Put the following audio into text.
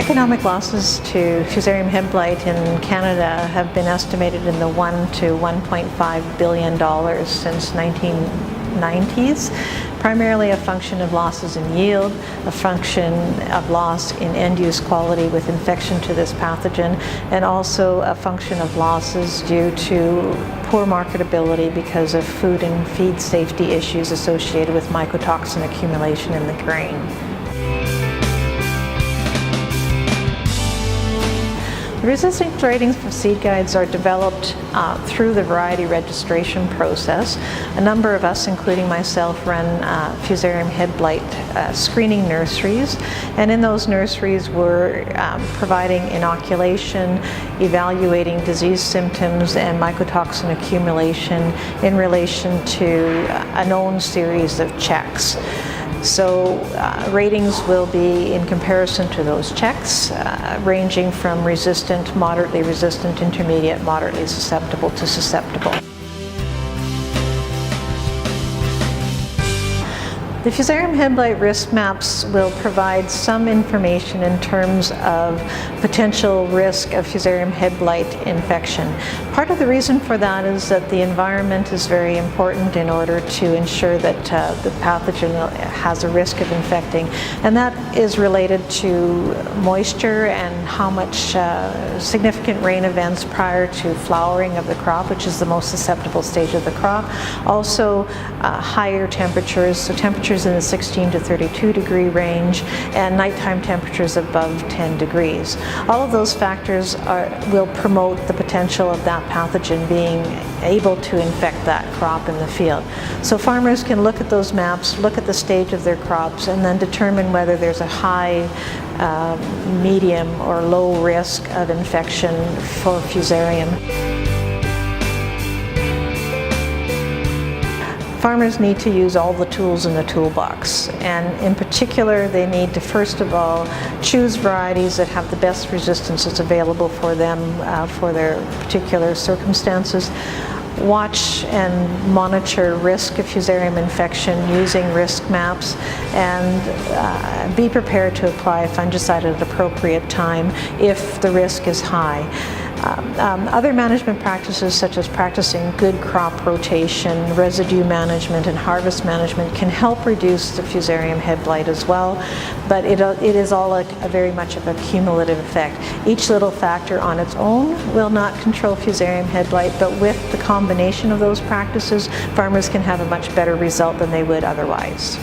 economic losses to Fusarium head blight in Canada have been estimated in the $1 to $1.5 billion since 1990s, primarily a function of losses in yield, a function of loss in end-use quality with infection to this pathogen, and also a function of losses due to poor marketability because of food and feed safety issues associated with mycotoxin accumulation in the grain. The resistance ratings for seed guides are developed through the variety registration process. A number of us, including myself, run Fusarium head blight screening nurseries, and in those nurseries we're providing inoculation, evaluating disease symptoms and mycotoxin accumulation in relation to a known series of checks. So ratings will be in comparison to those checks, ranging from resistant, moderately resistant, intermediate, moderately susceptible to susceptible. The Fusarium head blight risk maps will provide some information in terms of potential risk of Fusarium head blight infection. Part of the reason for that is that the environment is very important in order to ensure that the pathogen has a risk of infecting, and that is related to moisture and how much significant rain events prior to flowering of the crop, which is the most susceptible stage of the crop. Also higher temperatures, so temperatures in the 16 to 32 degree range, and nighttime temperatures above 10 degrees. All of those factors will promote the potential of that pathogen being able to infect that crop in the field. So farmers can look at those maps, look at the stage of their crops, and then determine whether there's a high, medium, or low risk of infection for Fusarium. Farmers need to use all the tools in the toolbox, and in particular they need to first of all choose varieties that have the best resistances available for them for their particular circumstances. Watch and monitor risk of Fusarium infection using risk maps, and be prepared to apply a fungicide at an appropriate time if the risk is high. Other management practices such as practicing good crop rotation, residue management, and harvest management can help reduce the Fusarium head blight as well, but it is all very much of a cumulative effect. Each little factor on its own will not control Fusarium head blight, but with the combination of those practices, farmers can have a much better result than they would otherwise.